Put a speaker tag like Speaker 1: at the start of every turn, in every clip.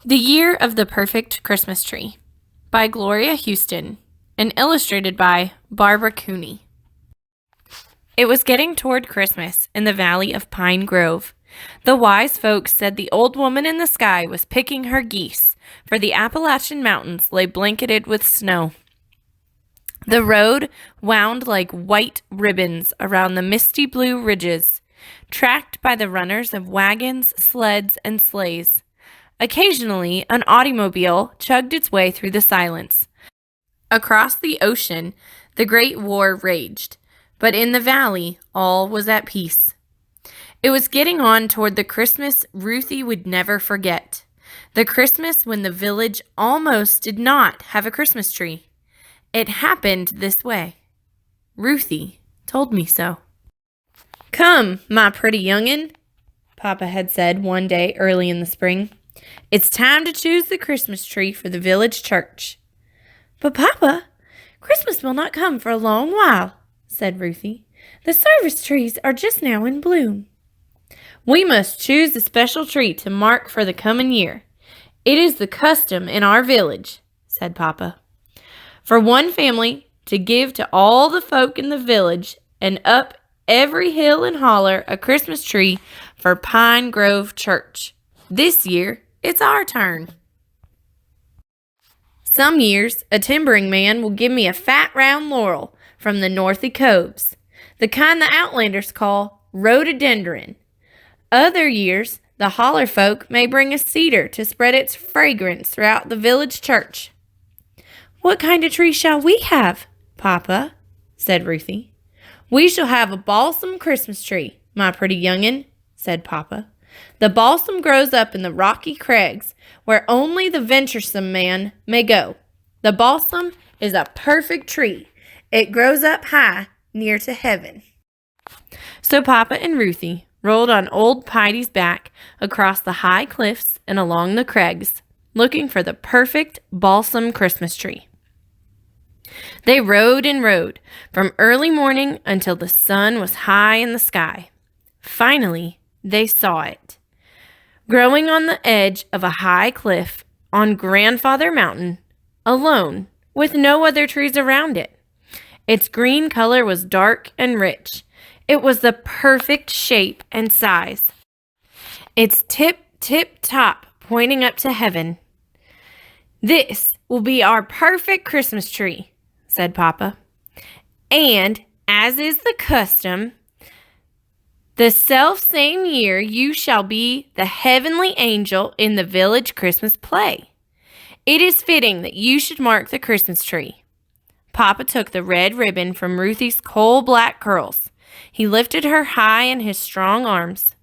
Speaker 1: The Year of the Perfect Christmas Tree by Gloria Houston and illustrated by Barbara Cooney. It was getting toward Christmas in the valley of Pine Grove. The wise folks said the old woman in the sky was picking her geese, for the Appalachian Mountains lay blanketed with snow. The road wound like white ribbons around the misty blue ridges, tracked by the runners of wagons, sleds, and sleighs. Occasionally, an automobile chugged its way through the silence. Across the ocean, the Great War raged, but in the valley, all was at peace. It was getting on toward the Christmas Ruthie would never forget. The Christmas when the village almost did not have a Christmas tree. It happened this way. Ruthie told me so. "Come, my pretty young'un," Papa had said one day early in the spring. "It's time to choose the Christmas tree for the village church." "But, Papa, Christmas will not come for a long while," said Ruthie. "The service trees are just now in bloom." "We must choose a special tree to mark for the coming year. It is the custom in our village," said Papa, "for one family to give to all the folk in the village and up every hill and holler a Christmas tree for Pine Grove Church. This year, it's our turn. Some years, a timbering man will give me a fat round laurel from the Northy Coves, the kind the Outlanders call rhododendron. Other years, the holler folk may bring a cedar to spread its fragrance throughout the village church." "What kind of tree shall we have, Papa?" said Ruthie. "We shall have a balsam Christmas tree, my pretty young'un," said Papa. "The balsam grows up in the rocky crags where only the venturesome man may go. The balsam is a perfect tree. It grows up high near to heaven." So Papa and Ruthie rolled on old Pitey's back across the high cliffs and along the crags, looking for the perfect balsam Christmas tree. They rode and rode from early morning until the sun was high in the sky. Finally, they saw it. Growing on the edge of a high cliff on Grandfather Mountain, alone, with no other trees around it. Its green color was dark and rich. It was the perfect shape and size. Its tip top pointing up to heaven. "This will be our perfect Christmas tree," said Papa. "And, as is the custom, the self-same year you shall be the heavenly angel in the village Christmas play. It is fitting that you should mark the Christmas tree." Papa took the red ribbon from Ruthie's coal-black curls. He lifted her high in his strong arms.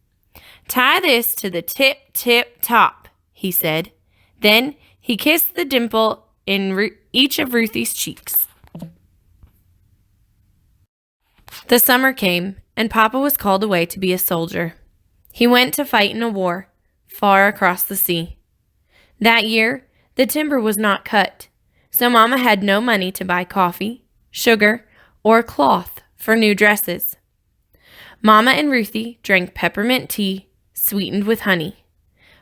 Speaker 1: "Tie this to the tip top," he said. Then he kissed the dimple in each of Ruthie's cheeks. The summer came, and Papa was called away to be a soldier. He went to fight in a war, far across the sea. That year, the timber was not cut, so Mama had no money to buy coffee, sugar, or cloth for new dresses. Mama and Ruthie drank peppermint tea, sweetened with honey.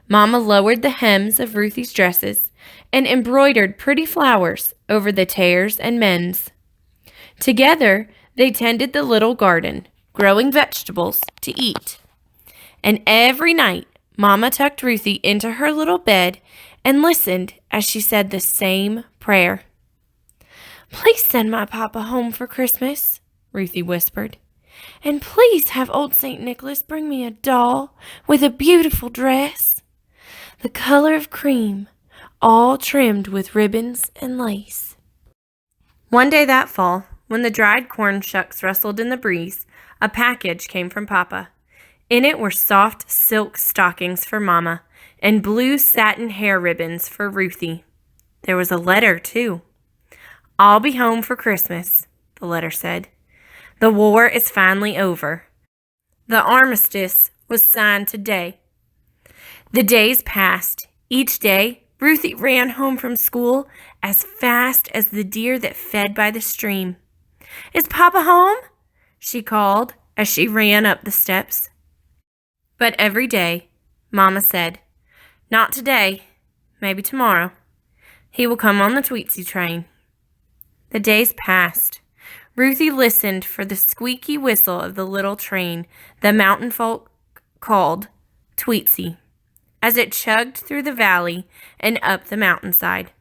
Speaker 1: Mama lowered the hems of Ruthie's dresses and embroidered pretty flowers over the tears and mends. Together, they tended the little garden, growing vegetables to eat. And every night, Mama tucked Ruthie into her little bed and listened as she said the same prayer. "Please send my Papa home for Christmas," Ruthie whispered. "And please have old St. Nicholas bring me a doll with a beautiful dress, the color of cream, all trimmed with ribbons and lace." One day that fall, when the dried corn shucks rustled in the breeze, a package came from Papa. In it were soft silk stockings for Mama and blue satin hair ribbons for Ruthie. There was a letter, too. "I'll be home for Christmas," the letter said. "The war is finally over. The armistice was signed today." The days passed. Each day, Ruthie ran home from school as fast as the deer that fed by the stream. "Is Papa home?" she called as she ran up the steps. But every day, Mama said, "Not today. maybe tomorrow. He will come on the Tweetsie train. The days passed. Ruthie listened for the squeaky whistle of the little train the mountain folk called Tweetsie as it chugged through the valley and up the mountainside.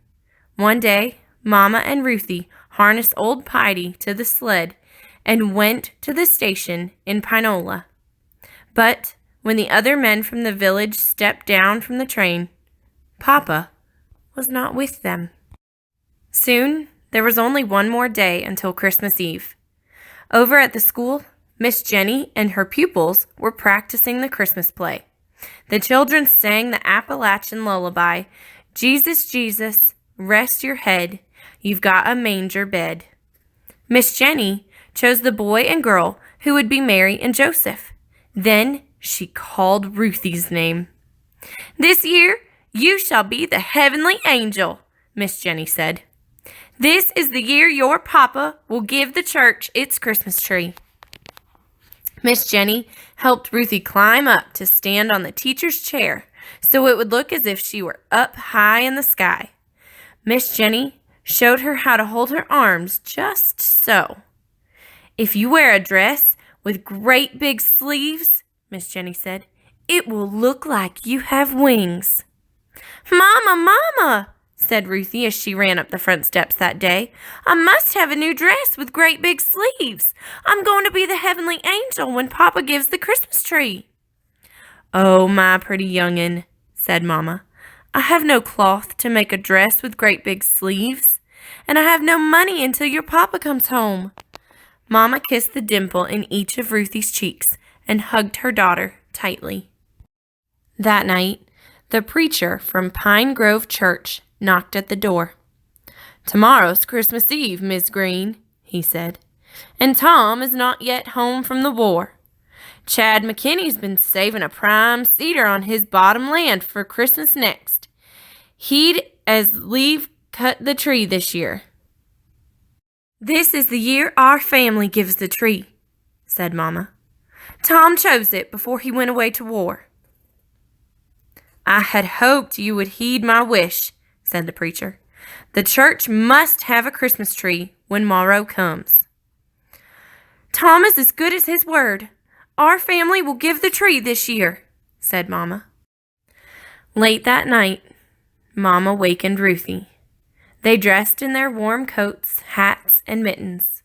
Speaker 1: One day, Mama and Ruthie harnessed old Piety to the sled and went to the station in Pinola. But when the other men from the village stepped down from the train, Papa was not with them. Soon, there was only one more day until Christmas Eve. Over at the school, Miss Jenny and her pupils were practicing the Christmas play. The children sang the Appalachian lullaby, "Jesus, Jesus, rest your head, you've got a manger bed." Miss Jenny chose the boy and girl who would be Mary and Joseph. Then she called Ruthie's name. "This year you shall be the heavenly angel," Miss Jenny said. "This is the year your papa will give the church its Christmas tree." Miss Jenny helped Ruthie climb up to stand on the teacher's chair so it would look as if she were up high in the sky. Miss Jenny showed her how to hold her arms just so. "If you wear a dress with great big sleeves," Miss Jenny said, "it will look like you have wings." "Mama, Mama," said Ruthie as she ran up the front steps that day, "I must have a new dress with great big sleeves. I'm going to be the heavenly angel when Papa gives the Christmas tree." "Oh, my pretty young'un," said Mama, "I have no cloth to make a dress with great big sleeves, and I have no money until your Papa comes home." Mama kissed the dimple in each of Ruthie's cheeks and hugged her daughter tightly. That night, the preacher from Pine Grove Church knocked at the door. "Tomorrow's Christmas Eve, Miss Green," he said, "and Tom is not yet home from the war. Chad McKinney's been saving a prime cedar on his bottom land for Christmas next. He'd as lieve cut the tree this year." "This is the year our family gives the tree," said Mama. "Tom chose it before he went away to war." "I had hoped you would heed my wish," said the preacher. "The church must have a Christmas tree when morrow comes." "Tom is as good as his word. Our family will give the tree this year," said Mama. Late that night, Mama wakened Ruthie. They dressed in their warm coats, hats, and mittens.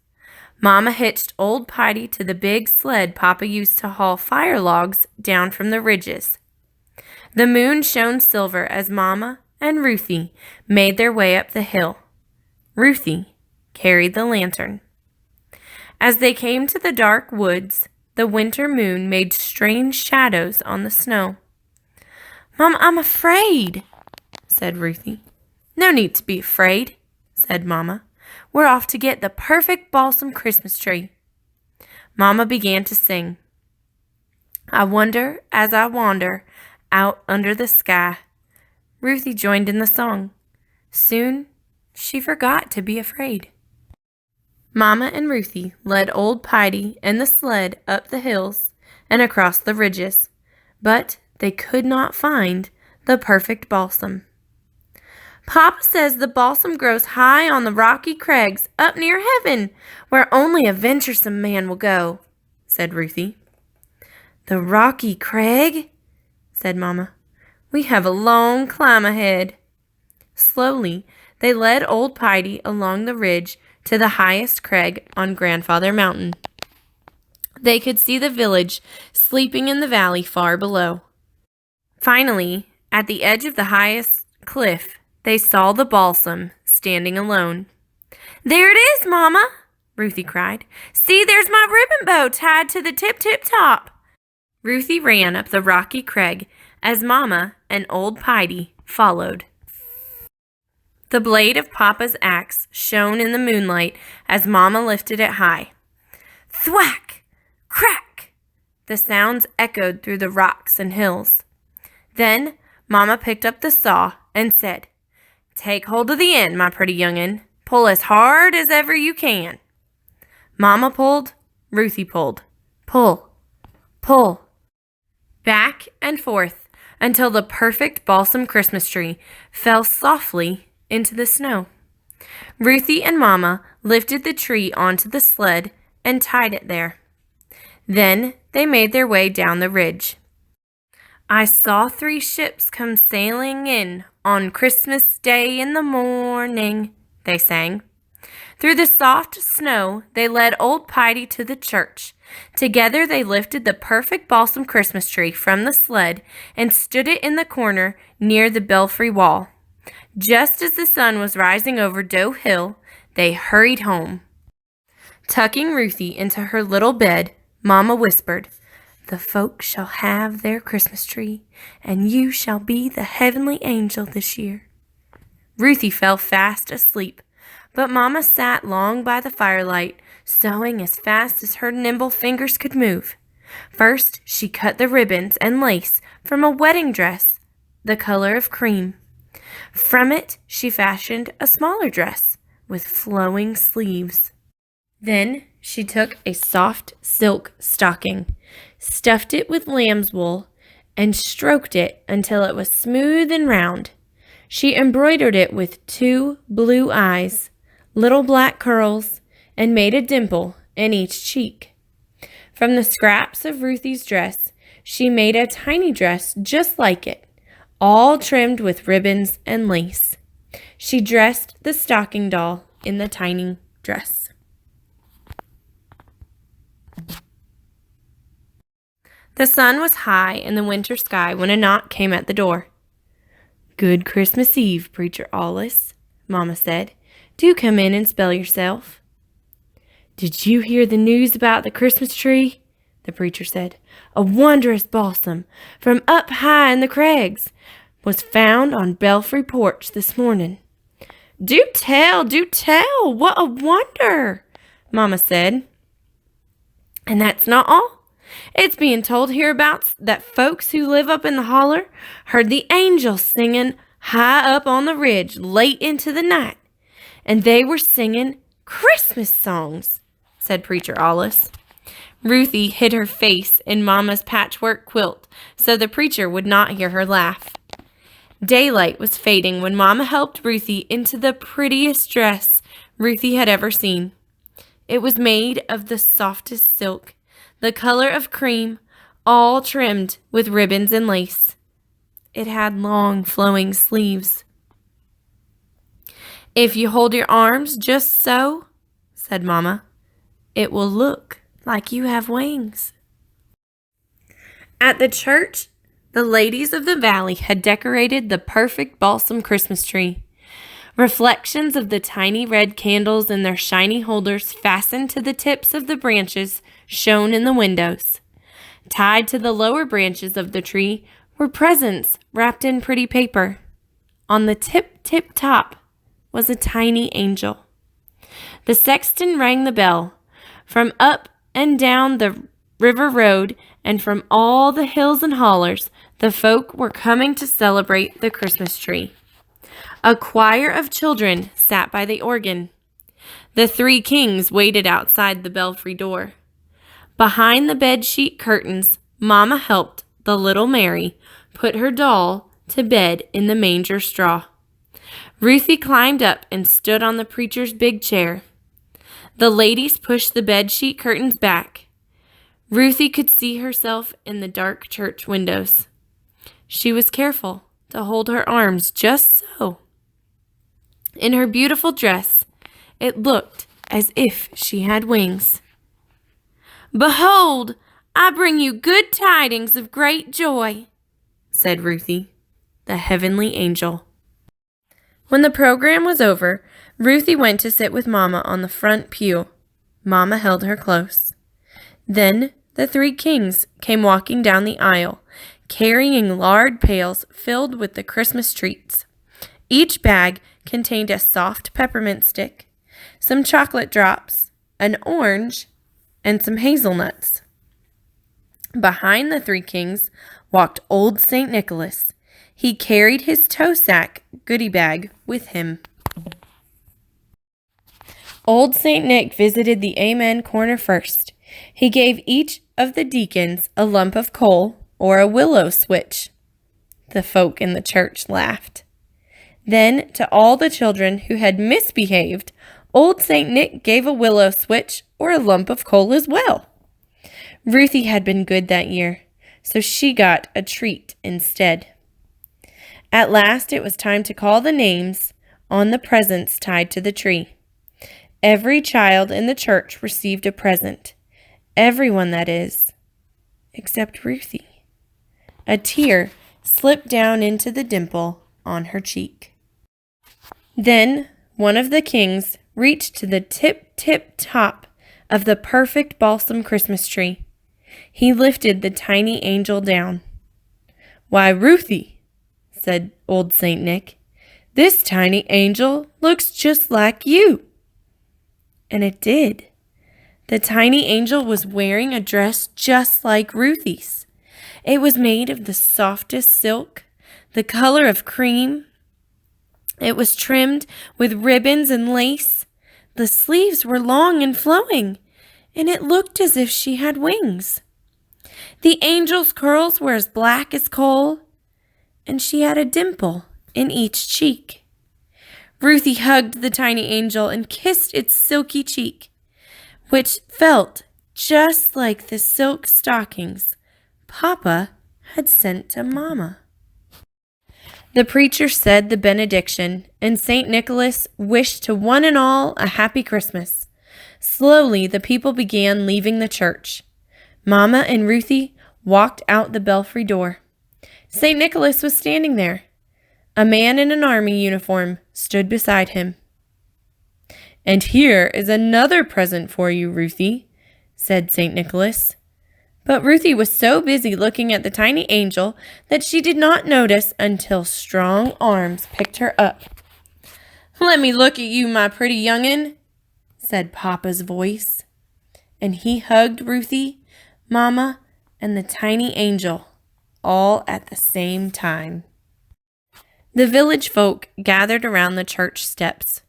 Speaker 1: Mama hitched old Piety to the big sled Papa used to haul fire logs down from the ridges. The moon shone silver as Mama and Ruthie made their way up the hill. Ruthie carried the lantern. As they came to the dark woods, the winter moon made strange shadows on the snow. "Mama, I'm afraid," said Ruthie. "No need to be afraid," said Mama. "We're off to get the perfect balsam Christmas tree." Mama began to sing. "I wonder as I wander out under the sky." Ruthie joined in the song. Soon, she forgot to be afraid. Mama and Ruthie led old Piety and the sled up the hills and across the ridges, but they could not find the perfect balsam. "Papa says the balsam grows high on the rocky crags up near heaven, where only a venturesome man will go," said Ruthie. "The rocky crag?" said Mama. "We have a long climb ahead." Slowly, they led old Piety along the ridge to the highest crag on Grandfather Mountain. They could see the village sleeping in the valley far below. Finally, at the edge of the highest cliff, they saw the balsam standing alone. "There it is, Mama!" Ruthie cried. "See, there's my ribbon bow tied to the tip-tip-top." Ruthie ran up the rocky crag as Mama and old Piety followed. The blade of Papa's axe shone in the moonlight as Mama lifted it high. Thwack! Crack! The sounds echoed through the rocks and hills. Then Mama picked up the saw and said, "Take hold of the end, my pretty young'un. Pull as hard as ever you can." Mama pulled, Ruthie pulled. Pull, pull. Back and forth until the perfect balsam Christmas tree fell softly into the snow. Ruthie and Mama lifted the tree onto the sled and tied it there. Then they made their way down the ridge. I saw 3 ships come sailing in on Christmas Day in the morning, they sang. Through the soft snow, they led old Piety to the church. Together they lifted the perfect balsam Christmas tree from the sled and stood it in the corner near the belfry wall. Just as the sun was rising over Doe Hill, they hurried home. Tucking Ruthie into her little bed, Mama whispered, "The folks shall have their Christmas tree, and you shall be the heavenly angel this year." Ruthie fell fast asleep, but Mama sat long by the firelight, sewing as fast as her nimble fingers could move. First, she cut the ribbons and lace from a wedding dress, the color of cream. From it, she fashioned a smaller dress with flowing sleeves. Then she took a soft silk stocking, stuffed it with lamb's wool, and stroked it until it was smooth and round. She embroidered it with 2 blue eyes, little black curls, and made a dimple in each cheek. From the scraps of Ruthie's dress, she made a tiny dress just like it, all trimmed with ribbons and lace. She dressed the stocking doll in the tiny dress. The sun was high in the winter sky when a knock came at the door. "Good Christmas Eve, Preacher Allis," Mama said. "Do come in and spell yourself." "Did you hear the news about the Christmas tree?" the preacher said. "A wondrous balsam from up high in the crags was found on belfry porch this morning." Do tell, what a wonder," Mama said. "And that's not all. It's being told hereabouts that folks who live up in the holler heard the angels singing high up on the ridge late into the night. And they were singing Christmas songs," said Preacher Allis. Ruthie hid her face in Mama's patchwork quilt so the preacher would not hear her laugh. Daylight was fading when Mama helped Ruthie into the prettiest dress Ruthie had ever seen. It was made of the softest silk, the color of cream, all trimmed with ribbons and lace. It had long flowing sleeves. "If you hold your arms just so," said Mama, "it will look like you have wings." At the church, the ladies of the valley had decorated the perfect balsam Christmas tree. Reflections of the tiny red candles in their shiny holders fastened to the tips of the branches shone in the windows. Tied to the lower branches of the tree were presents wrapped in pretty paper. On the tip top was a tiny angel. The sexton rang the bell. From up and down the river road and from all the hills and hollers, the folk were coming to celebrate the Christmas tree. A choir of children sat by the organ. The 3 kings waited outside the belfry door. Behind the bedsheet curtains, Mama helped the little Mary put her doll to bed in the manger straw. Ruthie climbed up and stood on the preacher's big chair. The ladies pushed the bedsheet curtains back. Ruthie could see herself in the dark church windows. She was careful to hold her arms just so. In her beautiful dress, it looked as if she had wings. "Behold, I bring you good tidings of great joy," said Ruthie, the heavenly angel. When the program was over, Ruthie went to sit with Mama on the front pew. Mama held her close. Then the 3 kings came walking down the aisle, carrying lard pails filled with the Christmas treats. Each bag contained a soft peppermint stick, some chocolate drops, an orange, and some hazelnuts. Behind the 3 kings walked old St. Nicholas. He carried his toe sack goodie bag with him. Old St. Nick visited the Amen corner first. He gave each of the deacons a lump of coal or a willow switch. The folk in the church laughed. Then, to all the children who had misbehaved, old St. Nick gave a willow switch or a lump of coal as well. Ruthie had been good that year, so she got a treat instead. At last it was time to call the names on the presents tied to the tree. Every child in the church received a present. Everyone, that is, except Ruthie. A tear slipped down into the dimple on her cheek. Then one of the kings reached to the tip top of the perfect balsam Christmas tree. He lifted the tiny angel down. "Why, Ruthie," said old St. Nick, "this tiny angel looks just like you." And it did. The tiny angel was wearing a dress just like Ruthie's. It was made of the softest silk, the color of cream. It was trimmed with ribbons and lace. The sleeves were long and flowing, and it looked as if she had wings. The angel's curls were as black as coal, and she had a dimple in each cheek. Ruthie hugged the tiny angel and kissed its silky cheek, which felt just like the silk stockings Papa had sent to Mama. The preacher said the benediction, and St. Nicholas wished to one and all a happy Christmas. Slowly, the people began leaving the church. Mama and Ruthie walked out the belfry door. St. Nicholas was standing there. A man in an army uniform stood beside him. "And here is another present for you, Ruthie," said St. Nicholas. But Ruthie was so busy looking at the tiny angel that she did not notice until strong arms picked her up. "Let me look at you, my pretty young'un," said Papa's voice. And he hugged Ruthie, Mama, and the tiny angel, all at the same time. The village folk gathered around the church steps.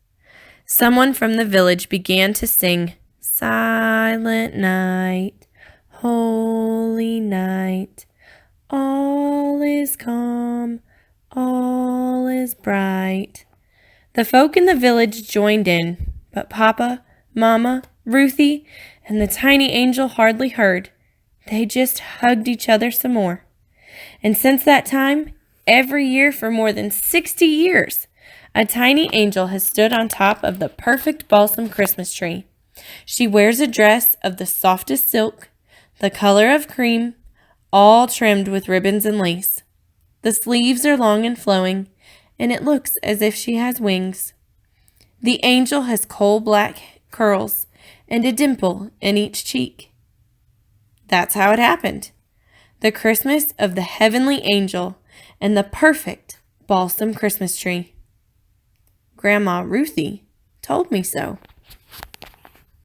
Speaker 1: Someone from the village began to sing, "Silent night, holy night, all is calm, all is bright." The folk in the village joined in, but Papa, Mama, Ruthie, and the tiny angel hardly heard. They just hugged each other some more. And since that time, every year for more than 60 years, a tiny angel has stood on top of the perfect balsam Christmas tree. She wears a dress of the softest silk, the color of cream, all trimmed with ribbons and lace. The sleeves are long and flowing, and it looks as if she has wings. The angel has coal-black curls and a dimple in each cheek. That's how it happened. The Christmas of the heavenly angel and the perfect balsam Christmas tree. Grandma Ruthie told me so.